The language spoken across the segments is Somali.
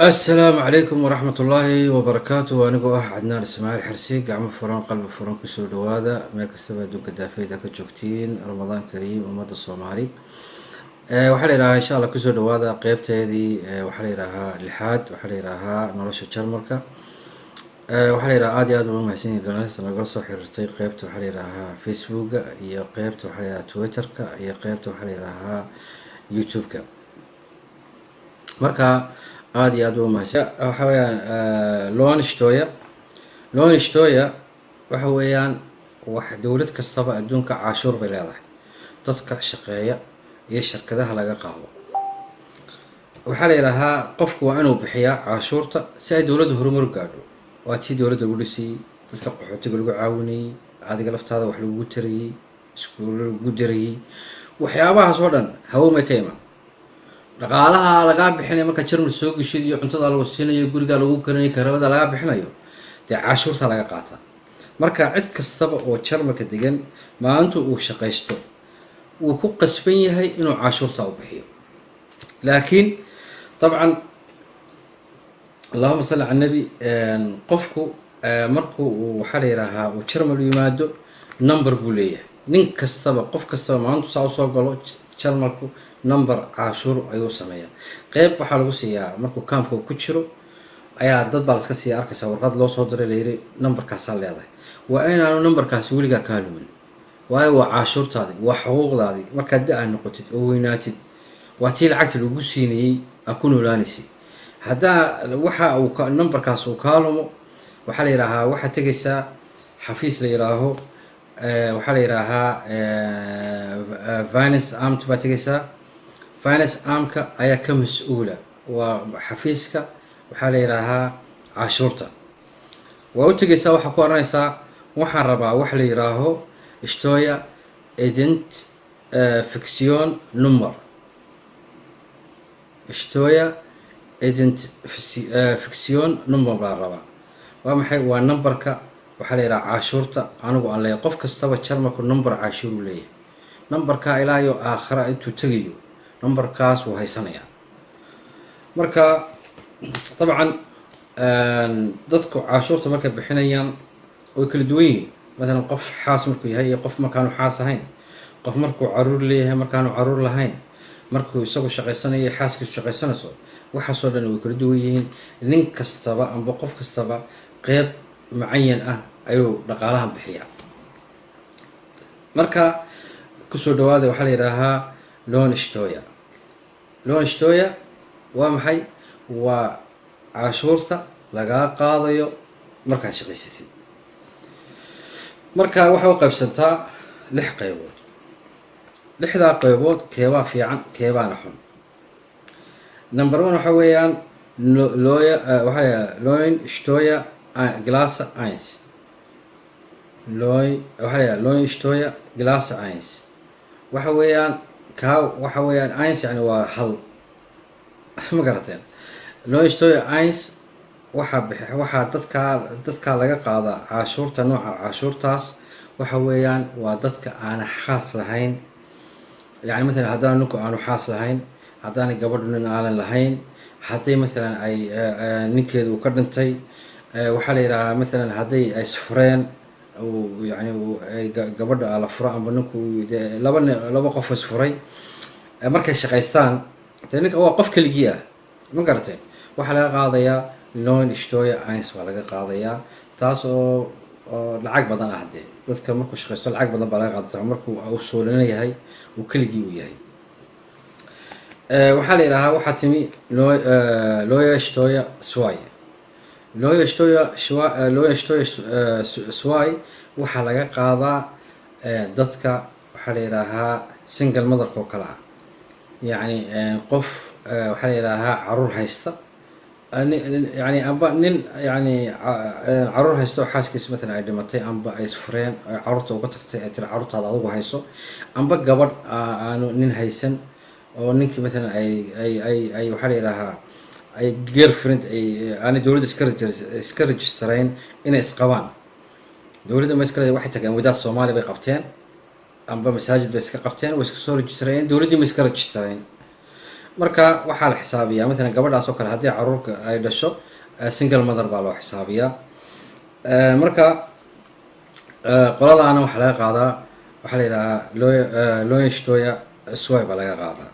السلام عليكم ورحمة الله وبركاته. وأنا عدنان إسماعيل حرسي قاعد فران قلب فران كسر دوادا ملك استبعد دون كدافع ذاك جوكتين رمضان كريم ومدى الصومالي. وحلي راها إن شاء الله كسر دوادا قيبت هذه وحلي راها لحاد وحلي راها نرش تشرمركا. وحلي راها آدي آدم محسين جلالس أنا قرص حرتي قيبت وحلي راها فيسبوك يا قيبت وحلي راها تويتر كا يا قيبت وحلي راها يوتيوب كا مركا عادي aad u mahadsan waxa weeyaan loan ishtoya waxa weeyaan wax dawlad kastaba adduunka cashuur bay leedahay dadka shaqeeya iyo shirkadaha laga qaado waxaa la yiraahdaa qofku waa inuu bixiyaa cashuurta si ay dawladdu horumar u gaadho waa tii dawladda ugu dhisay dadka qaxootiga lagu caawinayay adiga laftaada wax lagu tarayay iskuulo lagu dirayay waxyaabahaas oo dhan hawo ma teema dhaqaalaha laga bixinayo marka jarmal soo gashid iyo cuntada lagu siinayo guriga lagu karinayo karabada laga bixinayo dee cashuurta laga qaataa marka cid kastaba oo jarmalka degan maalinta uu shaqaysto wuu ku qasban yahay inuu cashuurta u bixiyo laakiin dabcan allahumma salli ala nabi qofku markuu waxa la yiraahdaa uu jarmal yimaado number buu leeyahay nin kastaba qof kastaba maalinta soo galo jarmalku number cashuur ayuu sameeyaa qayb waxaa lagu siiyaa markuu kaamka ku jiro ayaa dad baa iska sii arkaysa warqad loo soo diray leeyahay numberkaas leedahay waa inaanu numberkaas weligaa ka lumin waayo waa cashuurtaadi waa xuquuqdaadi markaad da noqotid oo weynaatid waa tii lacagta lagu siinayay ku noolaanaysi hadaa waxa uu numberkaas uu ka lumo waxa la yiraahdaa waxa tagaysaa xafiis la yiraahdo waxa la yiraahdaa finance amt baa tagaysaa finance amka ayaa ka mas'uula waa xafiiska waxaa la yiraahdaa cashuurta waa u tagaysaa waxa ku oranaysaa waxaan rabaa wax la yiraahdo ishtoya identification number ishtoya identification number baa rabaa waa maxay waa numberka waxaa la yiraahdaa cashuurta anigu aan leeyahay qof kastaba jarmalku number cashuur u leeyahay numberka ilaa iyo aakhira intuu tagayo numberkaas wuu haysanayaa marka dabcan dadku cashuurta markay bixinayaan way kala duwan yihiin مثلا qof xaas markuu yahay iyo qof markaanu xaas ahayn qof markuu caruur leeyahay markaanu caruur lahayn markuu isagu shaqaysanayo xaaskiisu shaqaysanayso waxaasoo dhan way kala duwan yihiin nin kastaba amba qof kastaba qeyb mucayan ah ayuu dhaqaalaha bixiyaa marka kusoo dhawaada waxaa la yiraahdaa loan ishtoya waa maxay waa cashuurta laga qaadayo markaad shaqaysatid marka waxa u qaybsantaa 6 qaybood 6daa qaybood keebaa fiican keebaana xun number 1 waxa weeyaan loan ishtoya glasa 1 loan ishtoya glasa 1 waxa weeyaan waxa weeyaan 1 yani waa hal ma garateen loan ishtoya 1 waxa dadka laga qaadaa cashuurta nooca cashuurtaas waxa weeyaan waa dadka aan xaas lahayn yani mesela haddaan ninku aanu xaas lahayn haddaan gabadhu nin aan lahayn haday mesela ay ninkeedu ka dhintay waxa la yiraahdaa mesela haday ay sfreen oo yani gabadha la furo amba ninku laba qof isfuray markay shaqaystaan ninka waa qof kaliya ma garateen waxa laga qaadayaa loan ishtoya 1 waa laga qaadayaa taas oo lacag badan ah hadee dadka markuu shaqaysto lacag badan baa laga qaadaa markuu uu soo leeyahay uu kaligii u yahay waxa la yiraahdaa waxa timi loan ishtoya sway waxa laga qaadaa dadka waxa la yiraahdaa single mother oo kala yani qof waxa la yiraahdaa caruur haysta يعني أنبا نين يعني عرور هيستو حاسكيس مثلا أي دمتي أنبا أي سفرين عرورته وقتك ترى عرورته هذا هو هيسو أنبا قبل أنو نين هيسن أو نينك مثلا أي وحالي لها أي جير فريند أي أنا دولة سكرج سرين إن إسقوان دولة ما سكرج واحد تكلم ودات الصومالي بقبتين أنبا مساجد بس قبتين وسكسورج سرين دولة ما سكرج سرين marka waxaa la xisaabiyaa matalan gabadhaas oo kale haddii caruurka ay dhasho single mother baa loo xisaabiyaa. Marka qoladaana waxaa laga qaadaa waxaa la yidhahaa loyenstoya swy baa laga qaadaa.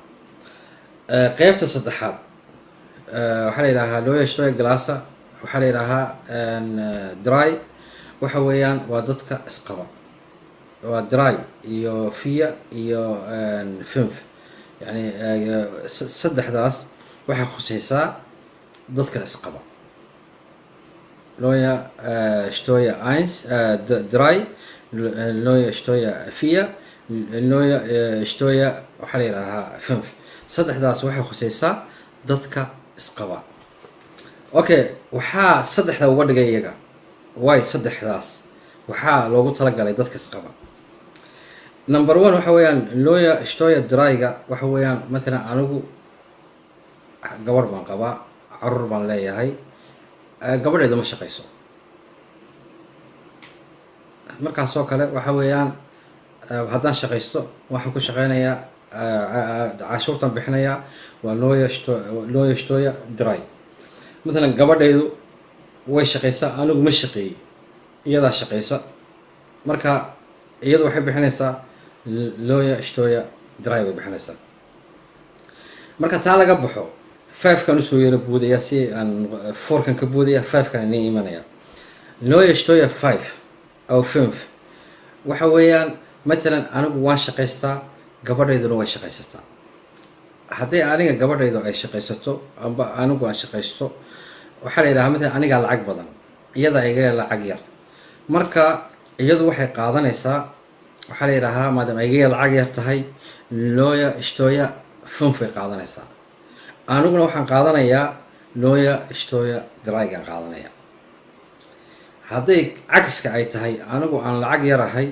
Qeybta saddexaad waxaa la yidhahaa loyenstoya glasa, waxaa la yidhahaa dry, waxa weeyaan waa dadka isqaba, waa dry iyo fia iyo finf, yani saddexdaas waxay khuseysaa dadka isqaba. Loya stoya eins dry, loya stoya fia, loya stoya waxaa la yidhahaa finf. saddexdaas waxay khuseysaa dadka isqaba. Okay, waxaa saddexda uga dhigay iyaga way saddexdaas waxaa loogu talagalay dadka isqaba. Number one waxa weeyaan loya stoya dryga waxa weeyaan matalan anigu gabadh baan qabaa, caruur baan leeyahay, gabadheedu ma shaqayso. markaas oo kale waxa weeyaan haddaan shaqaysto waxaan ku shaqeynayaa cashuurtan bixinayaa waa loya stoya dry. matalan gabadheedu way shaqaysaa, anigu ma shaqeeyey, iyadaa shaqaysa, marka iyadu waxay bixinaysaa loya stoya dry bay bixinaysaa. marka taa laga baxo 5kan usoo yaro buudaya si aan 4kan ka buudaya 5kan inay imanaya. loya stoya 5 aw 5 waxa weeyaan matalan anigu waan shaqaystaa, gabadhayduna way shaqaysataa. haddii aniga gabadhaydu ay shaqaysato amba anigu aan shaqaysto, waxaa la yidhahaa matalan anigaa lacag badan, iyada iga lacag yar, marka iyadu waxay qaadanaysaa waxaa la yidhahaa maadaama iga lacag yar tahay loya stoya finf bay qaadanaysaa. aniguna waxaan qaadanayaa loya stoya drygaan qaadanaya. hadday cagska ay tahay anigu aan lacag yar ahay,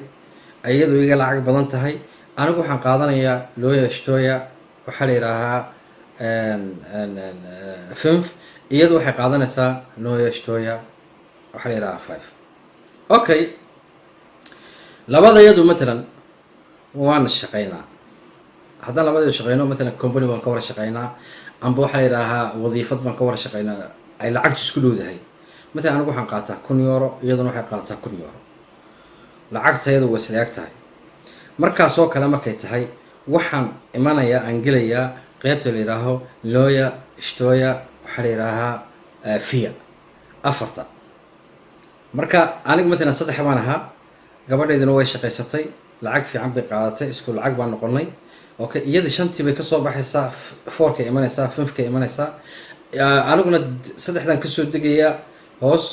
iyadu iga lacag badan tahay, anigu waxaan qaadanayaa loya stoya waxaa la yidhaahaa finf, iyadu waxay qaadanaysaa loya stoya waxaa la yidhahaa 5. okay, labada iyadu matalan waan shaqeynaa. haddaan labadaydu shaqeyno matalan company baan ka wara shaqeynaa, amba waxaa la yidhaahaa wadiifad baan ka wara shaqeynaa, ay lacagtu isku dhowdahay. matalan anigu waxaan qaataa 1,000 euro, iyaduna waxay qaadataa 1,000 euro, lacagtayadu way isla eg tahay. markaasoo kale markay tahay waxaan imanayaa aan gelayaa qeybta la yidhaaho loya stoya waxaa la yidhaahaa fia 4. marka anigu matalan 3 baan ahaa, gabadhayduna way shaqaysatay, lacag fiican bay qaadatay, isku lacag baan noqonay. okay, iyada 5tii bay kasoo baxaysaa, 4kay imanaysaa, 5kay imanaysaa, aniguna 3dan kasoo degayaa hoos,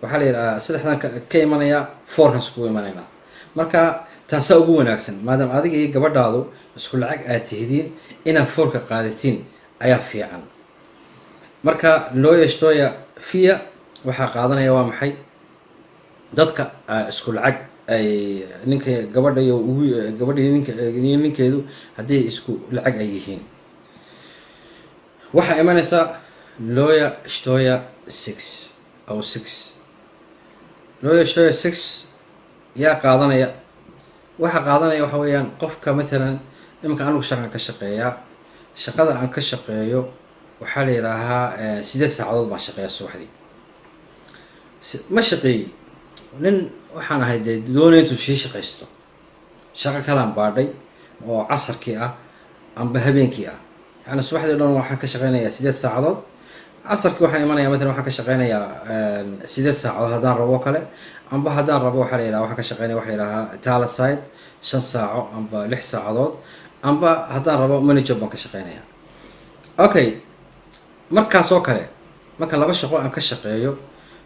waxaa la yidhahaa 3dan ka imanayaa, 4kan iskugu imanaynaa. marka taasaa ugu wanaagsan, maadaama adiga iyo gabadhaadu isku lacag aad tihidiin, inaad 4ka qaadatiin ayaa fiican. marka loya stoya fia waxaa qaadanaya waa maxay dadka isku lacag ay ninka gabadha iyo gabadhii ninkeedu haddii isku lacag ay yihiin. waxaa imanaysaa loya stoya 6 aw 6. loya stoya 6 yaa qaadanaya, waxaa qaadanaya waxa weeyaan qofka matalan iminka anigu shaqan ka shaqeeyaa, shaqada aan ka shaqeeyo waxaa la yidhaahaa 8 saacadood baan shaqeeyaa subaxdii. ma shaqeeyi nin waxaan ahay dee doonaya intuu sii shaqaysto, shaqo kalaan baadhay oo casarkii ah amba habeenkii ah. yani subaxdii dhan waxaan ka shaqeynayaa 8 saacadood, casarkii waxaan imanaya matalan waxaan ka shaqeynayaa 8 saacadood haddaan rabo kale, amba haddaan rabo waxaa la yidhaha waxaan ka shaqeynaya waxa la yidhahaa talaside 5 saaco amba 6 saacadood, amba haddaan rabo manager baan ka shaqeynaya. okay, markaas oo kale marka laba shaqo aan ka shaqeeyo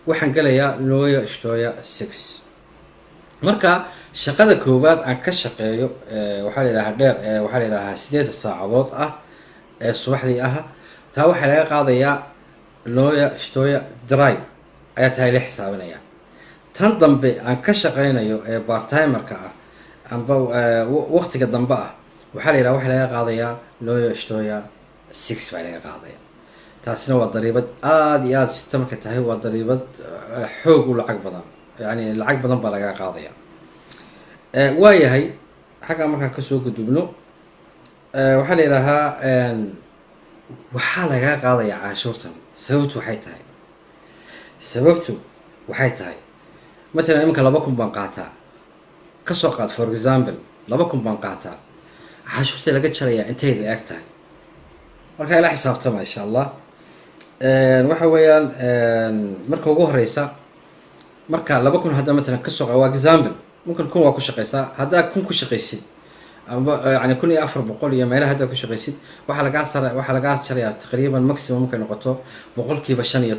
waxaan gelayaa loya stoya 6. marka shaqada koowaad aan ka shaqeeyo waxaa la yidhahaa dheer waxaa la yidhahaa 8 saacadood ah ee subaxdii ah, taa waxaa laga qaadayaa loya stoya dry ayaa tahay la xisaabinaya. tan dambe aan ka shaqeynayo ee bartimerka ah amba waqtiga dambe ah waxaa la yidhaha waxaa laga qaadayaa loya stoya 6 baa laga qaadaya. taasina waa dariibad aada iyo aada sita markay tahay, waa dariibad xoog u lacag badan, yani lacag badan baa laga qaadaya. waayahay xaggaa markaan kasoo gudubno waxaa la yidhaahaa waxaa lagaa qaadayaa canshuurtan. Sababtu waxay tahay, sababtu waxay tahay matalan iminka 2,000 baan qaataa, ka soo qaad for example 2,000 baan qaataa, canshuurta laga jarayaa intay la eg tahay. marka ila xisaabtama insha allah. waxa weeyaan marka ugu horeysa, marka 2,000 hadda matalan ka soo qaad, waa example, mumkin 1,000 waa ku shaqeysaa. haddaa 1,000 ku shaqeysid amba yani 1,400 iyo meelaha haddaa ku shaqeysid, waxaa lagaa jarayaa taqriiban maximum markay noqoto 15%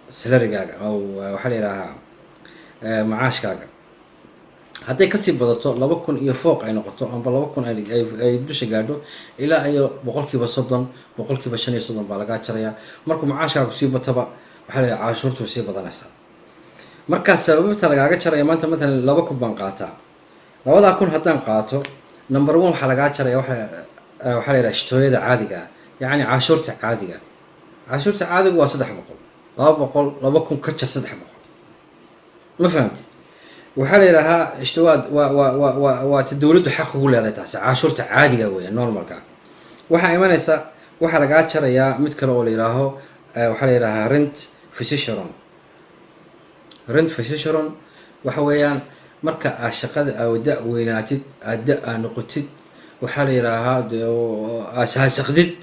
salarigaaga oo waxaa la yidhaahaa macaashkaaga. hadday kasii badato 2,000 iyo fooq ay noqoto amba 2,000 ay dusha gaadho, ilaa iyo 30%, 35% baa lagaa jarayaa. markuu macaashkaagu sii bataba waxaa la yidhaha canshuurtu sii badanaysaa. markaa sababta lagaaga jaraya maanta matalan 2,000 baan qaataa, 2,000 haddaan qaato, number 1 waxaa lagaa jaraya waxaa la yidhaha ishtooyada caadiga ah, yacni canshuurta caadiga. canshuurta caadigu waa 300, 200, 2,000 ka jar 300. ma fahamti? waxaa la yidhaahaa ishtiwaad waa ta dowladdu xaq ugu leedahay taasi, canshuurta caadiga weya normalka. waxaa imanaysa, waxaa lagaa jarayaa mid kale oo la yidhaaho waxaa la yidhaahaa rent physician. rent physician waxa weeyaan marka aad shaqada da weynaatid, aad da noqotid, waxaa la yidhaahaa asaasaqdid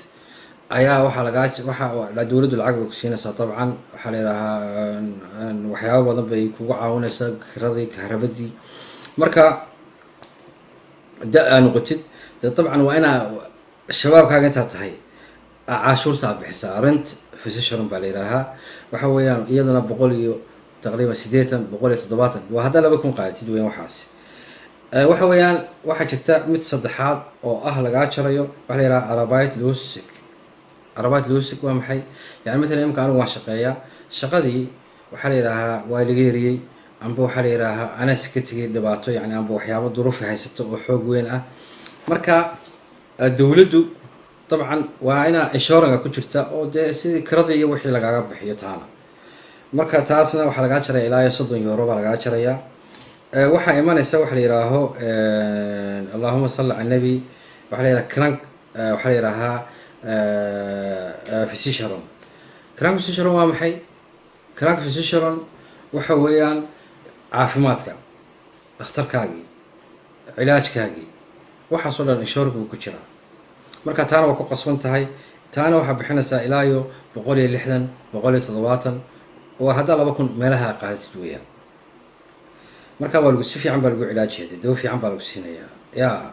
ayaa waxaa dowladdu lacag bay ku siinaysaa. dabcan waxaa la yidhaahaa waxyaabo badan bay kugu caawinaysaa, kiradii, kahrabadii. marka da noqotid dee dabcan waa inaa shabaabkaaga intaa tahay canshuurta aad bixisaa. rent physician baa la yidhaahaa. waxa weeyaan iyadana 100 iyo taqriiban 80, 170 waa haddaa 2,000 qaadatid weyan waxaasi. waxa weeyaan waxaa jirta mid saddexaad oo ah lagaa jarayo, waxaa la yidhaha arabayt lusig. arabayt lusig waa maxay? yani matalan imika anigu waan shaqeeyaa, shaqadii waxaa la yidhaahaa waa laga eriyey, amba waxaa la yidhaahaa anaa iska tegay dhibaato, yani amba waxyaabo duruufi haysato oo xoog weyn ah. marka dowladdu dabcan waa inaa insurance ku jirta oo dee sidii kiradii iyo wixii lagaaga bixiyo taana. marka taasna waxaa lagaa jaraya ilaa iyo 30 euro baa lagaa jarayaa. waxaa imanaysa waxa la yidhaaho allahuma salli cala nabi, waxaa la yidhaha crank, waxaa la yidhaahaa physician. crank physician waa maxay? crank physician waxa weeyaan caafimaadka, dhakhtarkaagii, cilaajkaagii, waxaasoo dhan insurance buu ku jiraa. marka taana waa ku qasban tahay. taana waxaa bixinaysaa ilaa iyo 160, 170 oo haddaa 2,000 meelaha qaadatid weeyaan. marka waa lagu si fiican baa lagu cilaajiyaa, dawo fiican baa lagu siinayaa,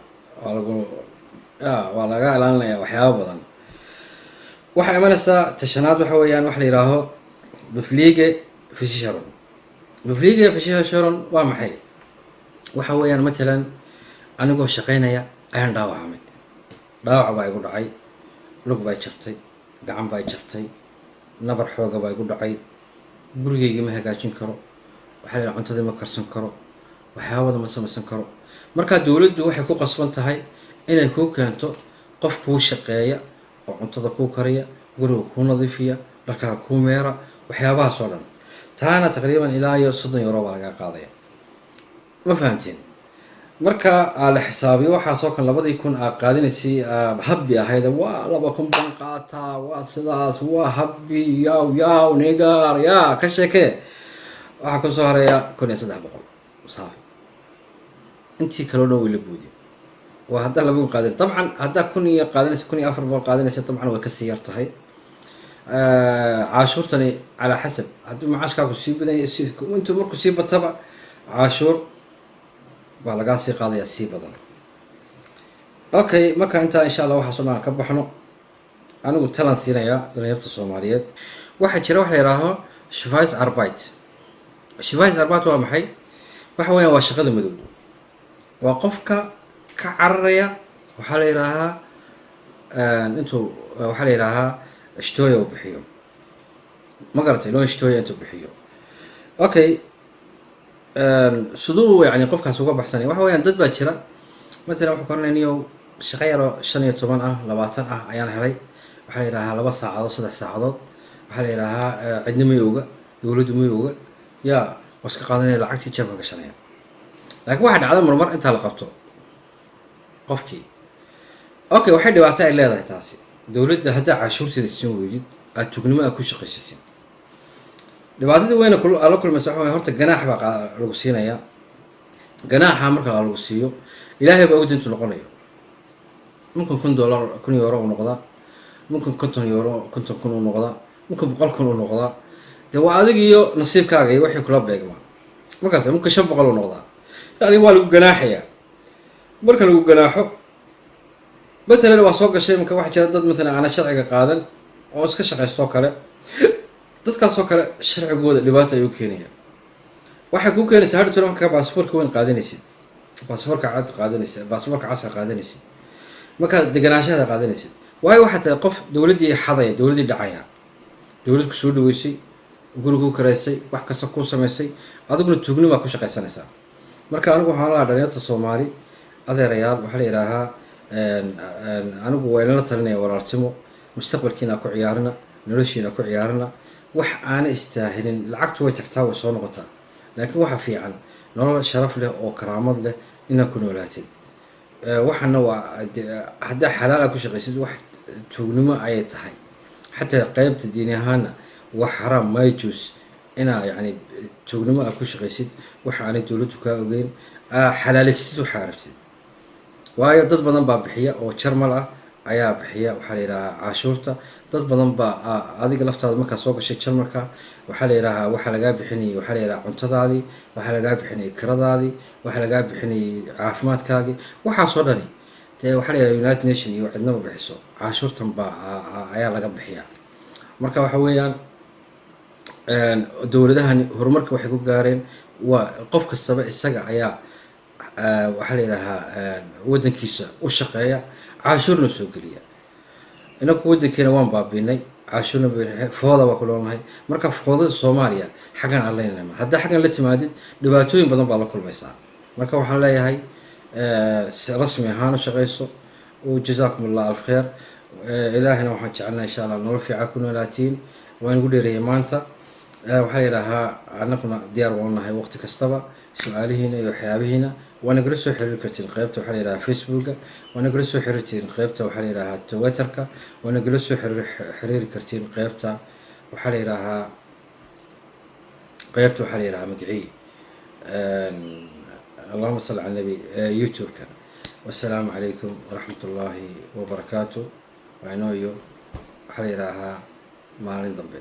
waa laga ilaalinayaa waxyaabo badan. waxaa imanaysaa tashanaad, waxa weeyaan waxa la yidhaaho beflige physician. beflige physician waa maxay? waxa weeyaan matalan anigoo shaqeynaya ayaan dhaawacmay, dhaawac baa igu dhacay, lug baa jabtay, gacan baa jabtay, nabar xooga baa igu dhacay, gurigayga ma hagaajin karo, waxaa la yidhaha cuntadii ma karsan karo, waxyaabada ma samaysan karo. markaa dowladdu waxay ku qasban tahay inay kuu keento qof kuu shaqeeya oo cuntada kuu kariya, guriga kuu nadiifiya, dharkaa kuu meera, waxyaabahaas oo dhan. taana taqriiban ilaa iyo 30 euro baa lagaa qaadaya. ma fahamteen? marka la xisaabiyo waxaasoo kan 2,000 aad qaadinaysay habbi ahayd, waa 2,000 baan qaataa, waa sidaas, waa habbi, yaw nigar yaa ka sheekee. waxaa kasoo hareeya 1,300 saafi. intii kaloo dhan way la buudiye. waa haddaa 2,000 qaadin. dabcan haddaa 1,000 qaadanaysa, 1,400 qaadanaysa, dabcan way kasii yar tahay. canshuurtani calaa xasab, hadduu macaashkaagu sii badanya, intuu markuu sii bataba canshuur baa lagaa sii qaadayaa sii badan. okay, marka intaa insha allah waxaasoo dhan ka baxno, anigu talan siinayaa dhalinyarta Soomaaliyeed. waxaa jira wax la yidhaaho shifais arbait. shifais arbait waa maxay? waxa weeyaan waa shaqada madow, waa qofka ka cararaya, waxaa la yidhaahaa intuu waxaa la yidhaahaa ishtooya uu bixiyo. ma garatay? loo ishtooya intuu bixiyo. okay, siduu yani qofkaas uga baxsanaya? waxa weeyaan dad baa jira matalan wuxuu koranaya niyow shaqo yaroo 15 ah 20 ah ayaan helay, waxaa la yidhaahaa 2 saacadood 3 saacadood, waxaa la yidhaahaa cidna may oga, dowladdu may oga, yaa waska qaadanaya lacagtii jeebka gashanaya. laakiin waxaa dhacda marmar intaa la qabto qofkii. okay, waxay dhibaato ay leedahay taasi. dowladda haddaa cashuurteeda siin weydid aad tugnimo aad ku shaqaysatid dhibaatada weyna ala kulmaysa waxa horta ganaax baa lagu siinayaa ganaaxa marka lagu siiyo ilaahay baa ugu dintu noqonayo mumkin $1,000 €1,000 u noqdaa mumkin €50 50 u noqdaa mumkin $100 u noqdaa dee waa adig iyo nasiibkaaga iyo wixii kula beegmaa markaas mumkin $500 u noqdaa yani waa lagu ganaaxayaa marka lagu ganaaxo matalan waa soo gashay marka waxa jira dad matalan aan sharciga qaadan oo iska shaqaysto kale dadkaasoo kale sharcigooda dhibaato ayuu keenaya waxay ku keenaysaa hadda marka baasaboorka weyn qaadanaysid baasaboorka cad qaadanaysid baasaboorka casar qaadanaysid markaad deganaashahada qaadanaysid waayo waxaa tahay qof dowladdii xadaya dowladdii dhacaya dowlad ku soo dhaweysay guri ku karaysay wax kasta ku samaysay adiguna tuugnimo baa ku shaqaysanaysaa marka anigu waxaan lahaa dhalinyarta soomaali adeerayaal waxaa la yidhaahaa anigu waa inala talinaya walaaltimo mustaqbalkiina ku ciyaarina noloshiina ku ciyaarina wax aana istaahilin lacagtu way tagtaa way soo noqotaa laakiin waxa fiican nolol sharaf leh oo karaamad leh inaad ku noolaatid waxana waa haddaa xalaal aad ku shaqaysid wax tuugnimo ayay tahay xataa qaybta diini ahaana wax xaraam mayjuus inaa yani tuugnimo aad ku shaqaysid waxa aanay dowladdu kaa ogeyn xalaalaysid waxaa rabtid waayo dad badan baa bixiya oo jarmal ah ayaa bixiya waxaa la yidhahaa cashuurta dad badan baa adiga laftaada markaa soo gashay jarmalka waxaa la yidhahaa waxaa lagaa bixinayay waxaa la yidhaha cuntadaadii waxaa lagaa bixinayay kiradaadii waxaa lagaa bixinayay caafimaadkaagii waxaasoo dhani dee waxaa la yidhaha united nation iyo cidnaba bixiso cashuurtan baa ayaa laga bixiyaa marka waxa weeyaan dowladahani horumarka waxay ku gaareen waa qof kastaba isaga ayaa waxaa la yidhahaa waddankiisa u shaqeeya cashuurna soo geliya inaku waddankeena waan baabiinay cashuurna fooda waa ku loonahay marka foodada soomaaliya xaggan aan leynama haddaa xaggan la timaadid dhibaatooyin badan baa la kulmaysaa marka waxaan leeyahay rasmi ahaan u shaqayso jazaakum allah alkheer ilaahina waxaan jecelnaa insha allah nolol fiican ku noolaatiin waan igu dheereeyay maanta waxaa la yidhaahaa anaguna diyaar waan nahay waqti kastaba su-aalihiina iyo waxyaabihiina waa nagala soo xiriiri kartiin qaybta waxaa la yidhahaa facebooka waa nagala soo xiriiri kartiin qaybta waxaa la yidhahaa twitterka waa nagala soo xiriiri kartiin qaybta waxaa la yidhaahaa waxaa la yidhahaa magacii allahuma salli cala nabi youtube-ka wassalaamu calaykum waraxmat ullaahi wabarakaatu waa inoo iyo waxaa la yidhaahaa maalin dambe